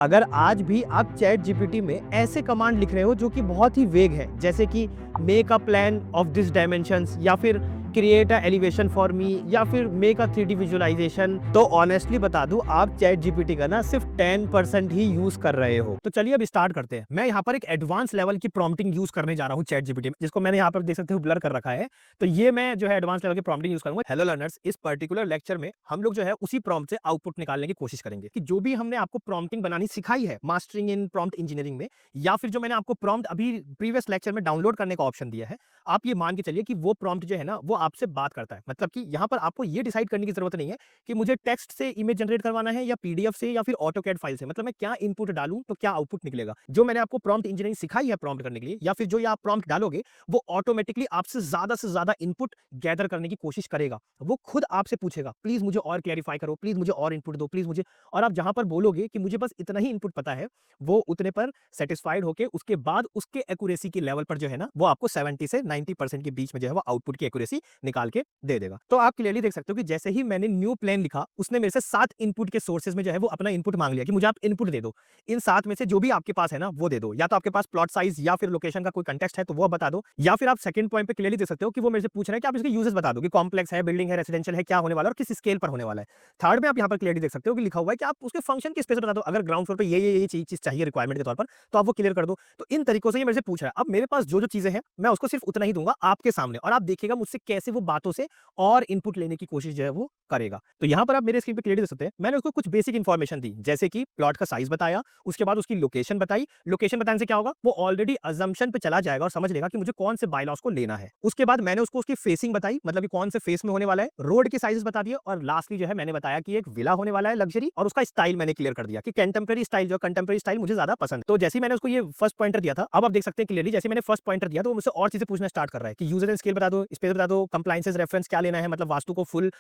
अगर आज भी आप चैट जीपीटी में ऐसे कमांड लिख रहे हो जो कि बहुत ही वेग है, जैसे कि make a plan of this dimensions या फिर create a elevation for me या फिर मेक अ 3D विजुअलाइजेशन, तो ऑनेस्टली बता दूं आप चैट जीपीटी का ना सिर्फ 10% ही यूज कर रहे हो। तो चलिए अब स्टार्ट करते हैं। मैं यहाँ पर एक एडवांस लेवल की प्रॉम्प्टिंग यूज करने जा रहा हूँ चैट जीपीटी में, जिसको मैंने यहाँ पर देख सकते हो ब्लर कर रखा है। तो ये मैं जो है एडवांस लेवल की प्रॉम्प्टिंग यूज करूंगा। हेलो लर्नर्स, इस पर्टिकुलर लेक्चर में हम लोग जो है उसी प्रॉम्प्ट से आउटपुट निकालने की कोशिश करेंगे कि जो भी हमने आपको प्रॉम्प्टिंग बनानी सिखाई है मास्टरिंग इन प्रॉम्प्ट इंजीनियरिंग में, या फिर जो मैंने आपको प्रॉम्प्ट अभी प्रीवियस लेक्चर में डाउनलोड करने का ऑप्शन दिया है, आप ये मान के चलिए कि वो प्रॉम्प्ट जो है ना वो आपसे बात करता है। मतलब कि यहाँ पर आपको ये डिसाइड करने की जरूरत नहीं है कि मुझे टेक्स्ट से इमेज जनरेट करवाना है या पीडीएफ से या फिर ऑटोकैड फाइल से। मतलब मैं क्या इनपुट डालूं तो क्या आउटपुट निकलेगा। जो मैंने आपको प्रॉम्प्ट इंजीनियरिंग सिखाई है प्रॉम्प्ट करने के लिए, या फिर जो ये आप प्रॉम्प्ट डालोगे, वो ऑटोमेटिकली आपसे ज्यादा इनपुट गैदर करने की कोशिश करेगा। वो खुद आपसे पूछेगा प्लीज मुझे और क्लैरिफाई करो, प्लीज मुझे और इनपुट दो, प्लीज मुझे। और आप जहां पर बोलोगे कि मुझे बस इतना ही इनपुट पता है, वो उतने पर सेटिस्फाइड होकर उसके बाद उसके एक्यूरेसी के लेवल पर जो है ना वो आपको 70 से 90% के बीच में जो है वो आउटपुट की एक्यूरेसी निकाल के दे देगा। तो आप क्लियरली देख सकते हो कि जैसे ही मैंने न्यू प्लान लिखा, उसने मेरे से 7 इनपुट के सोर्सेज में जो है वो अपना इनपुट मांग लिया कि मुझे आप इनपुट दे दो। इन 7 में से जो भी आपके पास है ना वो दे दो। या तो आपके पास प्लॉट साइज या फिर लोकेशन का कोई कंटेक्स्ट है तो वो बता दो, या फिर आप सेकंड पॉइंट पे क्लियरली देख सकते हो कि वो मेरे से पूछ रहे हैं कि आप इसके यूजेस बता दो कि कॉम्प्लेक्स है, बिल्डिंग है, रेसिडेंशियल है, क्या होने वाला है और किस स्केल पर होने वाला है। थर्ड में आप यहाँ पर क्लियरली देख सकते हो कि लिखा हुआ है कि आप उसके फंक्शन की स्पेस बता दो। अगर ग्राउंड फ्लोर पे ये चीज चाहिए रिक्वायरमेंट के तौर पर, तो आप वो क्लियर कर दो। तो इन तरीकों से ये मेरे से पूछ रहा है। अब मेरे पास जो चीजें हैं मैं उसको सिर्फ उतना ही दूंगा आपके सामने, और आप देखिएगा मुझसे कैसे वो बातों से और इनपुट लेने की कोशिश जो है वो करेगा। तो यहां पर आप मेरे स्क्रीन पे क्लियरली देख सकते हैं, मैंने उसको कुछ बेसिक इंफॉर्मेशन दी, जैसे कि प्लॉट का साइज बताया, उसके बाद उसकी लोकेशन बताई। लोकेशन बताने से क्या होगा, वो ऑलरेडी अजम्पशन पे चला जाएगा और समझ लेगा कि मुझे कौन से बायलॉज को लेना है। उसके बाद मैंने उसको उसकी फेसिंग बताई, मतलब कि कौन से फेस में होने वाला है, रोड के साइजेस बता दिए, और लास्टली जो है मैंने बताया कि एक विला होने वाला है लग्जरी, और उसका स्टाइल मैंने क्लियर कर दिया कि कंटेम्प्रेरी स्टाइल, जो कंटेम्प्रेरी स्टाइल मुझे ज्यादा पसंद। तो जैसे ही मैंने उसको ये फर्स्ट पॉइंटर दिया था, अब आप देख सकते हैं क्लियरली जैसे मैंने फर्स्ट पॉइंटर दिया तो वो मुझसे और चीजें पूछना स्टार्ट कर रहा है कि यूजर एंड स्केल बता दो, स्पेस बता दो, कंप्लायंसेस रेफरेंस क्या लेना है, मतलब वास्तु को फुल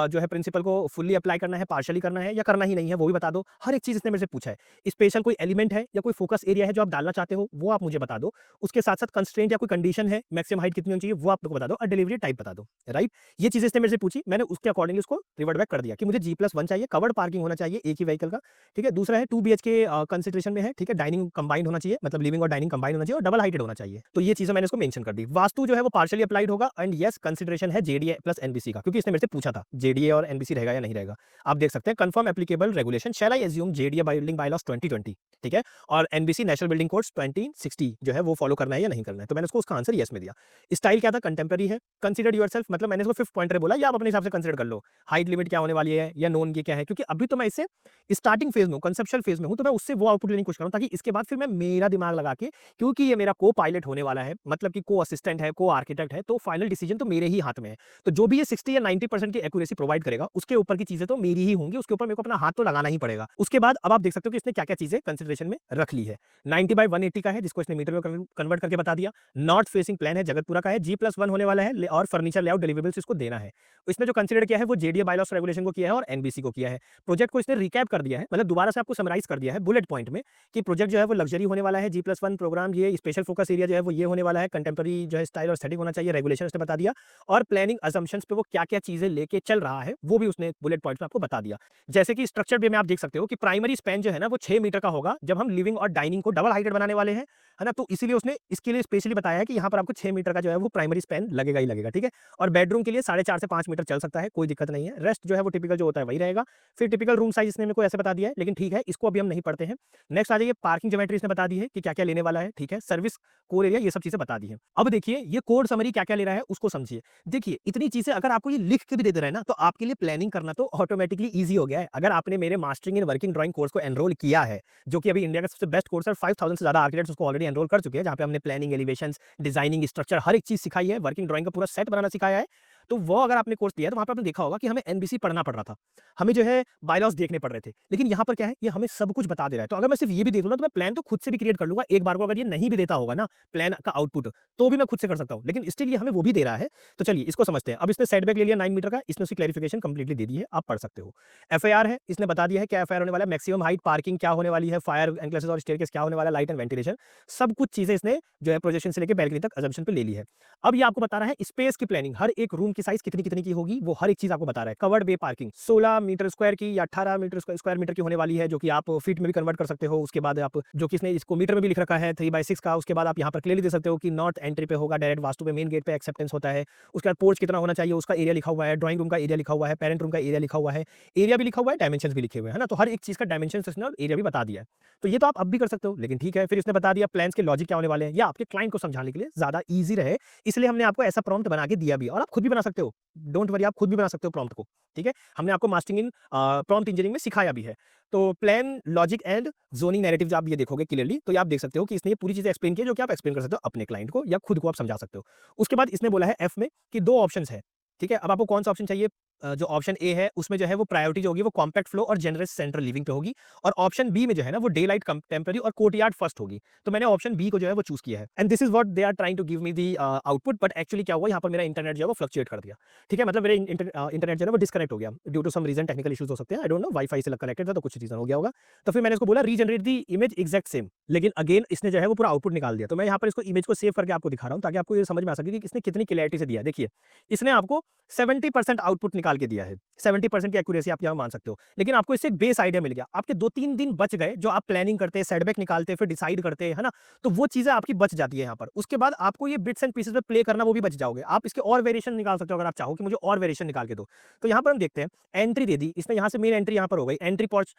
जो है प्रिंसिपल को फुल्ली अप्लाई करना है, पार्शियली करना है या करना ही नहीं है, वो भी बता दो। हर एक चीज इसने मेरे से पूछा है। स्पेशल कोई एलिमेंट है या कोई फोकस एरिया है जो आप डालना चाहते हो, वो आप मुझे बता दो। उसके साथ साथ कंस्ट्रेंट या कोई कंडीशन है, मैक्सिमम हाइट कितनी होनी चाहिए, वो आप लोग बता दो, और डिलीवरी टाइप बता दो। राइट, ये चीजें इसने मेरे से पूछी, मैंने उसके अकॉर्डिंगली उसको रिवर्ट बैक कर दिया कि मुझे G+1 चाहिए, कवर्ड पार्किंग होना चाहिए एक ही व्हीकल का। ठीक है, दूसरा है 2 BHK कंसिडरेशन में है। ठीक है, डाइनिंग कंबाइंड होना चाहिए, मतलब लिविंग और डाइनिंग कंबाइंड होना चाहिए, और डबल हाइटेड होना चाहिए। तो ये चीजें मैंने उसको मेंशन कर दी। वास्तु जो है वो पार्शियली अप्लाइड होगा, एंड यस कंसिडरेशन है JDA प्लस NBC का, क्योंकि इसने मेरे से पूछा था JDA और NBC रहेगा या नहीं रहेगा। आप देख सकते हैं confirm applicable regulation shall I assume JDA building bylaws 2020। ठीक है, और NBC नेशनल बिल्डिंग कोड्स 2060 जो है वो फॉलो करना है या नहीं करना है। तो मैंने उसको उसका आंसर यस में दिया। स्टाइल क्या था, कंटेम्प्रेरी है। कंसीडर योरसेल्फ, मतलब मैंने इसको फिफ्थ पॉइंटर बोला, या आप अपने हिसाब से कंसीडर कर लो। हाइट लिमिट क्या होने वाली है या नोन ये क्या है, क्योंकि अभी तो मैं इससे स्टार्टिंग फेज में हूं, कंसेप्चुअल फेज में हूं, तो मैं उससे वो आउटपुट लेने की कोशिश करूं, ताकि इसके बाद फिर मैं मेरा दिमाग लगा के, क्योंकि ये मेरा को पायलट होने वाला है, मतलब कि को असिस्टेंट है, को आर्किटेक्ट है, तो फाइनल डिसीजन तो मेरे ही हाथ में है। तो जो भी ये 60 या 90% की एक्यूरेसी प्रोवाइड करेगा, उसके ऊपर की चीजें तो मेरी ही होंगी, उसके ऊपर मेरे को अपना हाथ तो लगाना ही पड़ेगा। उसके बाद अब आप देख सकते हो कि इसने क्या क्या चीजें कंसिडरेशन में रख ली है। 90/180 का है, जिसको इसने मीटर में कन्वर्ट करके बता दिया। नॉर्थ फेसिंग प्लान है, जगतपुरा का है, G+1 होने वाला है, और फर्नीचर लेआउट डिलीवरेबल्स इसको देना है। इसने जो कंसीडर किया है वो JDA बायलॉज रेगुलेशन को किया है और NBC को किया है। प्रोजेक्ट को इसने रिकैप कर दिया है, मतलब दोबारा से आपको समराइज कर दिया है बुलेट पॉइंट में, कि प्रोजेक्ट जो है वो लग्जरी होने वाला है, G+1 प्रोग्राम, ये स्पेशल फोकस एरिया जो है वो ये होने वाला है, कंटेम्प्रेरी जो है स्टाइल और एस्थेटिक होना चाहिए, रेगुलेशन उसने बता दिया, और प्लानिंग असम्पशंस पे वो क्या क्या चीजें लेके चल रहा है वो भी उसने बुलेट पॉइंट में आपको बता दिया। जैसे कि स्ट्रक्चर में आप देख सकते हो कि प्राइमरी स्पैन जो है ना वो 6 मीटर का होगा, जब हम लिविंग और डाइनिंग को डबल हाइटेड बनाने वाले हैं, है ना। तो इसीलिए उसने इसके लिए स्पेशली बताया है कि यहाँ पर आपको 6 मीटर का जो है वो प्राइमरी स्पैन लगेगा ही लगेगा। ठीक है, और बेडरूम के लिए 4.5 से 5 मीटर चल सकता है, कोई दिक्कत नहीं है। रेस्ट जो है वो टिपिकल जो होता है वही रहेगा। फिर टिपिकल रूम साइज इसने मेरे को ऐसे बता दिया है, लेकिन ठीक है, इसको अभी हम नहीं पढ़ते हैं। नेक्स्ट आ जाइए, पार्किंग ज्योमेट्री इसने बता दी है कि क्या क्या लेने वाला है। ठीक है, सर्विस कोर एरिया, ये सब चीजें बता दी है। अब देखिए ये कोड समरी क्या क्या ले रहा है उसको समझिए। देखिए इतनी चीजें अगर आपको ये लिख के भी दे दे रहा है ना, तो आपके लिए प्लानिंग करना तो ऑटोमेटिकली ईजी हो गया है। अगर आपने मेरे mastering in working drawing course को एनरोल किया है, जो कि अभी इंडिया का सबसे बेस्ट कोर्स है, 5000 से ज्यादा आर्किटेक्ट्स उसको ऑलरेडी एनरोल कर चुके हैं, जहां पे हमने प्लानिंग, एलिवेशंस, डिजाइनिंग, स्ट्रक्चर, हर एक चीज सिखाई है, वर्किंग ड्राइंग का पूरा सेट बनाना सिखाया है। तो वो अगर आपने कोर्स लिया है तो वहां पर आपने देखा होगा कि हमें एनबीसी पढ़ना पड़ रहा था, हमें जो है बायलॉज देखने पड़ रहे थे। लेकिन यहाँ पर क्या है, ये हमें सब कुछ बता दे रहा है। तो अगर मैं सिर्फ ये भी देख लूँ तो मैं प्लान तो खुद से भी क्रिएट कर लूंगा एक बार को। अगर ये नहीं भी देता होगा ना प्लान का आउटपुट, तो भी मैं खुद से कर सकता हूँ, लेकिन स्टिल ये हमें वो भी दे रहा है। तो चलिए इसको समझते हैं। अब इसने सेटबैक ले लिया 9 मीटर का, इसने उसकी क्लैरिफिकेशन कंप्लीटली दे दी है, आप पढ़ सकते हो। एफआईआर है, इसने बता दिया है क्या एफआईआर होने वाला है, मैक्सिमम हाइट, पार्किंग क्या होने वाली है, फायर एनक्लेसेस और स्टेयरकेस क्या होने वाला है, लाइट एंड वेंटिलेशन, सब कुछ चीजें इसने जो है प्रोजेक्शन से लेकर बैल्कनी तक अजम्पशन पे ले ली है। अब ये आपको बता रहा है स्पेस की प्लानिंग, हर एक रूम की साइज कितनी कितनी की होगी, वो हर एक चीज आपको बता रहा है। कवर्ड बे पार्किंग 16 मीटर स्क्वायर की या 18 मीटर स्क्वायर मीटर की होने वाली है, जो कि आप फीट में भी कन्वर्ट कर सकते हो। उसके बाद आप जो कि इसने इसको मीटर में भी लिख रखा है 3/6 का। उसके बाद आप यहाँ पर क्लियरली दे सकते हो कि नॉर्थ एंट्री पे होगा, डायरेक्ट वास्तु पे मेन गेट पे एक्सेप्टेंस होता है। उसके बाद पोर्च कितना होना चाहिए उसका एरिया लिखा हुआ है, ड्राइंग रूम का एरिया लिखा हुआ है, पेरेंट रूम का एरिया लिखा हुआ है, एरिया भी लिखा हुआ है, डायमेंशंस भी लिखे हुए हैं, है ना। तो हर एक चीज का डायमेंशंस इसने एरिया भी बता दिया है। तो ये तो आप अब भी कर सकते हो, लेकिन ठीक है, फिर इसने बता दिया प्लान्स के लॉजिक क्या होने वाले हैं, या आपके क्लाइंट को समझाने के लिए ज्यादा ईजी रहे, इसलिए हमने आपको ऐसा प्रॉम्प्ट बना के दिया भी। और आप खुद भी बना सकते हो, डोंट वरी, आप खुद भी बना सकते हो प्रॉम्प्ट को, ठीक है। हमने आपको मास्टरिंग इन प्रॉम्प्ट इंजीनियरिंग में सिखाया भी है। तो plan, logic and zoning narrative जब आप ये देखोगे क्लियरली, तो आप देख सकते हो कि इसने ये पूरी चीजें एक्सप्लेन की है, जो कि आप एक्सप्लेन कर सकते हो अपने क्लाइंट को, या खुद को आप समझा सकते हो। उसके बाद इसने बोला है एफ में कि 2 ऑप्शंस है, ठीक है। अब आपको कौन सा ऑप्शन चाहिए? जो ऑप्शन ए है उसमें जो है वो प्रायोरिटी जो होगी वो कॉम्पैक्ट फ्लो और जनरस सेंट्रल लिविंग पे होगी, और ऑप्शन बी में जो है ना वो डे लाइट टेम्पररी और कोर्टयार्ड फर्स्ट होगी। तो मैंने ऑप्शन बी को जो है वो चूज किया है, and this is what they are trying to give me the output. But actually क्या हुआ, यहाँ पर मेरा इंटरनेट जो है वो फ्लक्चुएट कर दिया, ठीक है। मतलब मेरे इंटरनेट जो है वो डिस्कनेक्ट हो गया due to some reason, technical issues हो सकते हैं, आई डोंट नो, वाईफाई से कनेक्टेड था तो कुछ रीजन हो गया होगा। तो फिर मैंने इसको बोला रीजनरेट दी इमेज एग्जैक्ट सेम, लेकिन अगेन इसने जो है वो पूरा आउटपुट निकाल दिया। तो मैं यहाँ पर इसको इमेज को सेव करके आपको दिखा रहा हूँ, ताकि आपको ये समझ में आ सके कि इसने कितनी क्लैरिटी से दिया है। देखिए, इसने आपको 70% आउटपुट निकाल के दिया है, 70% की एक्यूरेसी आप यहाँ मान सकते हो, लेकिन आपको इससे एक बेस आइडिया मिल गया। आपके 2-3 दिन बच गए, जो आप प्लानिंग करते हैं, सेटबैक निकालते हैं, फिर डिसाइड करते हैं, है ना। तो वो चीजें आपकी बच जाती है यहाँ पर। उसके बाद आपको ये बिट्स एंड पीसेस पे प्ले करना, वो भी बच जाओगे। आप इसके और वेरिएशन निकाल सकते हो, अगर आप चाहो कि मुझे और वेरिएशन निकाल के दो। तो यहाँ पर हम देखते हैं, एंट्री दे दी इसने, यहाँ से मेन एंट्री यहाँ पर हो गई, entry porch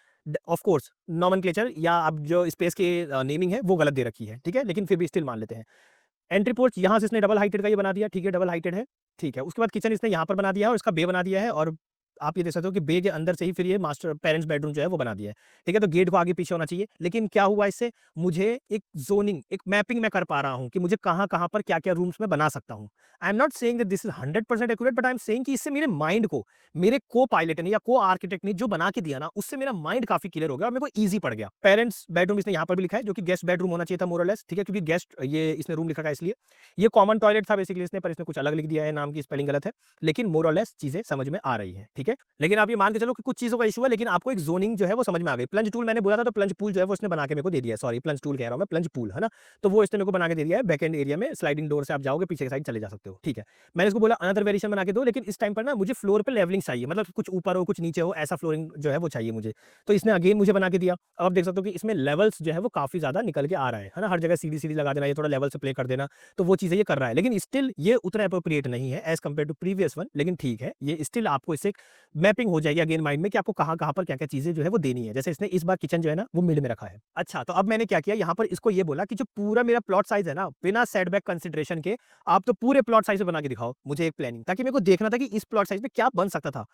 of course nomenclature या आप जो स्पेस के नेमिंग है वो गलत दे रखी है, ठीक है, लेकिन फिर भी स्टिल मान लेते हैं। एंट्री पोर्च यहाँ से इसने डबल हाइटेड का ये बना दिया, ठीक है, डबल हाइटेड है, ठीक है। उसके बाद किचन इसने यहाँ पर बना दिया है और इसका बे बना दिया है, और आप ये देख सकते हो कि बे के अंदर से ही फिर ये मास्टर पेरेंट्स बेडरूम जो है वो बना दिया है, ठीक है। तो गेट को आगे पीछे होना चाहिए, लेकिन क्या हुआ इससे, मुझे एक जोनिंग, एक मैपिंग मैं कर पा रहा हूँ कि मुझे कहाँ पर क्या क्या रूम्स में बना सकता हूँ। I am not saying that this is 100% accurate, but I am saying कि इससे मेरे माइंड को, मेरे को पायलट ने या को आर्किटेक्ट ने जो बना के दिया ना, उससे मेरा माइंड काफी क्लियर हो गया और मेरे को ईजी पड़ गया। पेरेंट्स बेडरूम इसने यहाँ पर भी लिखा है, जो कि गेस्ट बेडरूम होना चाहिए था मोर और लेस, ठीक है, क्योंकि गेस्ट ये इसने रूम लिखा है, इसलिए ये कॉमन टॉयलेट था बेसिकली इसने, पर इसने कुछ अलग लिख दिया है, नाम की स्पेलिंग गलत है, लेकिन मोर और लेस चीजें समझ में आ रही है, ठीक है। लेकिन आप ये मान के चलो कि कुछ चीजों का इशू है, लेकिन आपको एक जोनिंग जो है वो समझ में आ गई। प्लंज टूल मैंने बोला था, तो प्लंज पूल जो है वो इसने बना के मेरे को दे दिया है, सॉरी प्लंज टूल कह रहा हूं मैं, प्लंज पूल, है ना। तो वो इसने मेरे को बना के दे दिया है, बैक एंड एरिया में स्लाइडिंग डोर से आप जाओगे पीछे की साइड चले जा सकते हो, ठीक है। मैंने इसको बोला अनदर वेरिएशन बना के दो, लेकिन इस टाइम पर ना मुझे फ्लोर पे लेवलिंग चाहिए, मतलब कुछ ऊपर हो कुछ नीचे हो, ऐसा फ्लोरिंग जो है वो चाहिए मुझे। तो इसने अगेन मुझे बना के दिया। अब आप देख सकते हो कि इसमें लेवल्स जो है वो काफी ज्यादा निकल के आ रहा है ना, हर जगह सीधी सीधी लगा देना, ये थोड़ा लेवल से प्ले कर देना, तो वो चीजें ये कर रहा है, लेकिन स्टिल ये उतना अप्रोप्रिएट नहीं है as compare to previous one, लेकिन ठीक है, ये स्टिल आपको इससे मैपिंग हो जाएगी अगेन माइंड में कि आपको कहाँ पर क्या क्या चीजें जो है वो देनी है। जैसे इसने इस बार किचन जो है ना वो मिड में रखा है। अच्छा, तो अब मैंने क्या किया, यहाँ पर इसको ये बोला कि जो पूरा मेरा प्लॉट साइज है ना, बिना सेटबैक कंसिडरेशन के आप तो पूरे प्लॉट साइज में बना के दिखाओ मुझे एक प्लानिंग, ताकि मेरे को देखना था कि इस प्लॉट साइज में क्या बन सकता था।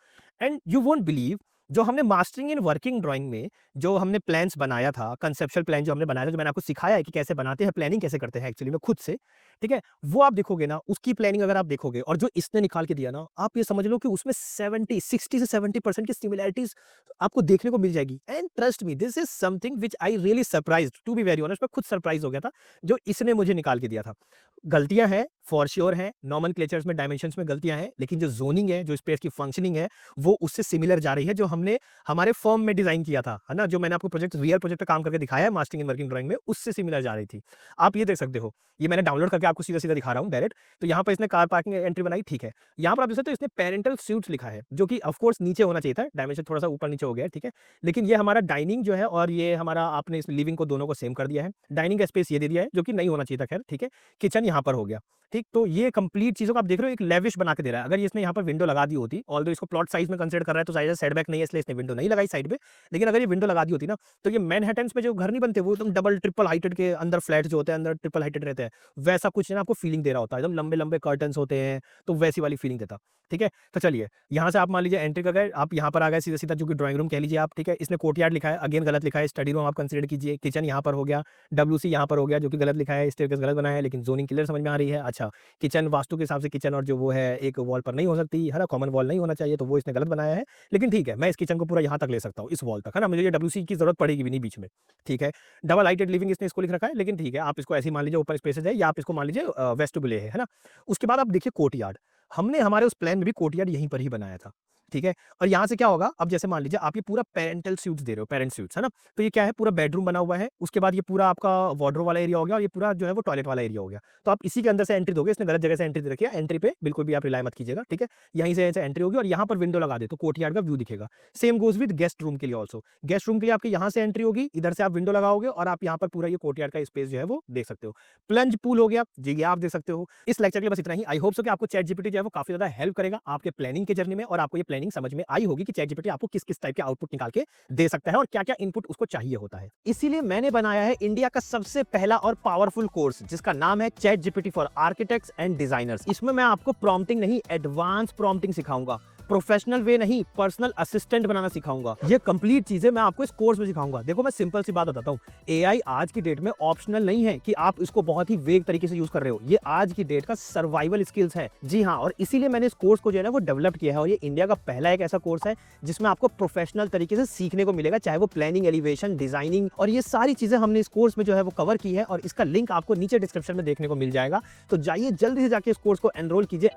एंड यू वोंट बिलीव, जो हमने मास्टरिंग इन वर्किंग ड्राइंग में जो हमने प्लान्स बनाया था, कंसेप्चुअल प्लान जो हमने बनाया था, जो मैंने आपको सिखाया है कि कैसे बनाते हैं, प्लानिंग कैसे करते हैं एक्चुअली में खुद से, ठीक है, वो आप देखोगे ना, उसकी प्लानिंग अगर आप देखोगे और जो इसने निकाल के दिया ना, आप ये समझ लो कि उसमें 60 से 70% की सिमिलैरिटीज आपको देखने को मिल जाएगी। And trust me, this is something which I really surprised, to be very honest, मैं खुद सरप्राइज हो गया था जो इसने मुझे निकाल के दिया था। गलतियां हैं, फॉर श्योर है, नॉमेनक्लेचर्स में, डायमेंशंस में गलतियां हैं, लेकिन जो जोनिंग है, जो स्पेस की फंक्शनिंग है, वो उससे सिमिलर जा रही है, जो हमने हमारे फर्म में डिजाइन किया था, है ना, जो मैंने आपको प्रोजेक्ट, रियल प्रोजेक्ट पे काम करके दिखाया है मास्टरिंग इन वर्किंग ड्राइंग में, उससे सिमिलर जा रही थी। आप ये देख सकते हो, ये मैंने डाउनलोड करके आपको सीधा सीधा दिखा रहा हूँ डायरेक्ट। तो यहाँ पर इसने कार पार्किंग एंट्री बनाई, ठीक है। यहाँ पर आप देख सकते हो इसने पेरेंटल स्यूट्स लिखा है, जो कि ऑफ कोर्स नीचे होना चाहिए था, डायमेंशन थोड़ा सा ऊपर नीचे हो गया है, ठीक है। लेकिन ये हमारा डाइनिंग जो है और ये हमारा, आपने इस लिविंग को दोनों को सेम कर दिया है। डाइनिंग का स्पेस ये दे दिया है, जो कि नहीं होना चाहिए था, खैर ठीक है। किचन यहाँ पर हो गया, ठीक। तो ये कंप्लीट चीजों को आप देख रहे हो, एक लेविश बना के दे रहा है। अगर इसने यहाँ पर विंडो लगा दी होती, ऑल्दो इसको प्लॉट साइज में कंसीडर कर रहा है, तो साइज सेटबैक नहीं है, इसलिए इसने विंडो नहीं लगाई साइड पे। लेकिन अगर ये विंडो लगा दी होती ना, तो ये मैनहट्टन में जो घर नहीं बनते, वो एकदम डबल ट्रिपल हाइटेड के अंदर फ्लैट जो होते हैं, अंदर ट्रिपल हाइटेड रहते हैं, वैसा कुछ ना आपको फीलिंग दे रहा होता है, एकदम लंबे लंबे कर्टन्स होते हैं, तो वैसी वाली फीलिंग देता, ठीक है। तो चलिए, यहाँ से आप मान लीजिए एंट्री कर गए, आप यहाँ पर आ गए सीधा सीधा, जो कि ड्राइंग रूम कह लीजिए आप, ठीक है। इसने कोर्टयार्ड लिखा है, अगेन गलत लिखा है, स्टडी रूम आप कंसीडर कीजिए। किचन यहाँ पर हो गया, WC यहाँ पर हो गया, जो कि गलत लिखा है, स्टेयरकेस गलत बनाया है, लेकिन जोनिंग क्लियर समझ में आ रही है। अच्छा, किचन वास्तु के हिसाब से किचन और जो वो है एक वॉल पर नहीं हो सकती, है ना, कॉमन वॉल नहीं होना चाहिए, तो वो इसने गलत बनाया है। लेकिन ठीक है, मैं इस किचन को पूरा यहाँ तक ले सकता हूँ, इस वॉल तक, है ना, मुझे ये WC की जरूरत पड़ेगी भी नहीं बीच में, ठीक है। डबल हाइटेड लिविंग इसने इसको लिख रखा है, लेकिन ठीक है, आप इसको ऐसे ही मान लीजिए, ओपन स्पेसेज है, या आप इसको मान लीजिए वेस्टिब्यूल है ना। उसके बाद आप देखिए कोर्टयार्ड, हमने हमारे उस प्लान में भी कोर्टयार्ड यहीं पर ही बनाया था, ठीक है। और यहाँ से क्या होगा, अब जैसे मान लीजिए आप ये पूरा पेरेंटल स्यूट्स दे रहे हो, पेरेंट स्यूट्स, है ना? तो ये क्या है, पूरा बेडरूम बना हुआ है, उसके बाद ये पूरा आपका वार्डरोब वाला एरिया हो गया और ये पूरा जो है वो टॉयलेट वाला एरिया हो गया। तो आप इसी के अंदर से एंट्री दोगे, इसने गलत जगह से एंट्री दे रखी है, एंट्री पे बिल्कुल भी आप रिलाई मत कीजिएगा, ठीक है? यहीं से ऐसे एंट्री होगी और यहाँ पर विंडो लगा दे तो कोर्टयार्ड का व्यू दिखेगा। Same goes with guest room के लिए ऑल्सो। गेस्ट रूम के लिए आपके यहाँ से एंट्री होगी, इधर से आप विंडो लगाओगे और आप यहाँ पर पूरा ये कोर्टयार्ड का स्पेस जो है वो देख सकते हो। प्लंज पूल हो गया, जी ये आप देख सकते हो। इस लेक्चर के लिए बस इतना ही। आई होप सो कि आपको चैट जीपीटी जो है वो काफ़ी ज़्यादा हेल्प करेगा आपके प्लानिंग के जर्नी में और आपको ये प्लानिंग समझ में आई होगी कि चैट जीपीटी आपको किस-किस टाइप के आउटपुट निकाल के दे सकता है और क्या-क्या इनपुट उसको चाहिए होता है। इसीलिए मैंने बनाया है इंडिया का सबसे पहला और पावरफुल कोर्स जिसका नाम है chat GPT for architects and designers. इसमें मैं आपको प्रॉम्प्टिंग नहीं, एडवांस प्रॉम्प्टिंग सिखाऊंगा। प्रोफेशनल वे नहीं, पर्सनल असिस्टेंट बनाना सिखाऊंगा। ये कंप्लीट चीजें मैं आपको इस कोर्स में सिखाऊंगा। देखो मैं सिंपल सी बात बताता हूँ, एआई आज की डेट में ऑप्शनल नहीं है कि आप इसको बहुत ही वेग तरीके से यूज कर रहे हो। ये आज की डेट का सर्वाइवल स्किल्स है। जी हाँ, और इसीलिए मैंने इस कोर्स को जो है ना वो डेवलप किया है और ये इंडिया का पहला एक ऐसा कोर्स है जिसमें आपको प्रोफेशनल तरीके से सीखने को मिलेगा, चाहे वो प्लानिंग, एलिवेशन, डिजाइनिंग और ये सारी चीजें हमने इस कोर्स में जो है वो कवर की है और इसका लिंक आपको नीचे डिस्क्रिप्शन में देखने को मिल जाएगा। तो जाइए जल्दी से जाके इस कोर्स को एनरोल कीजिए।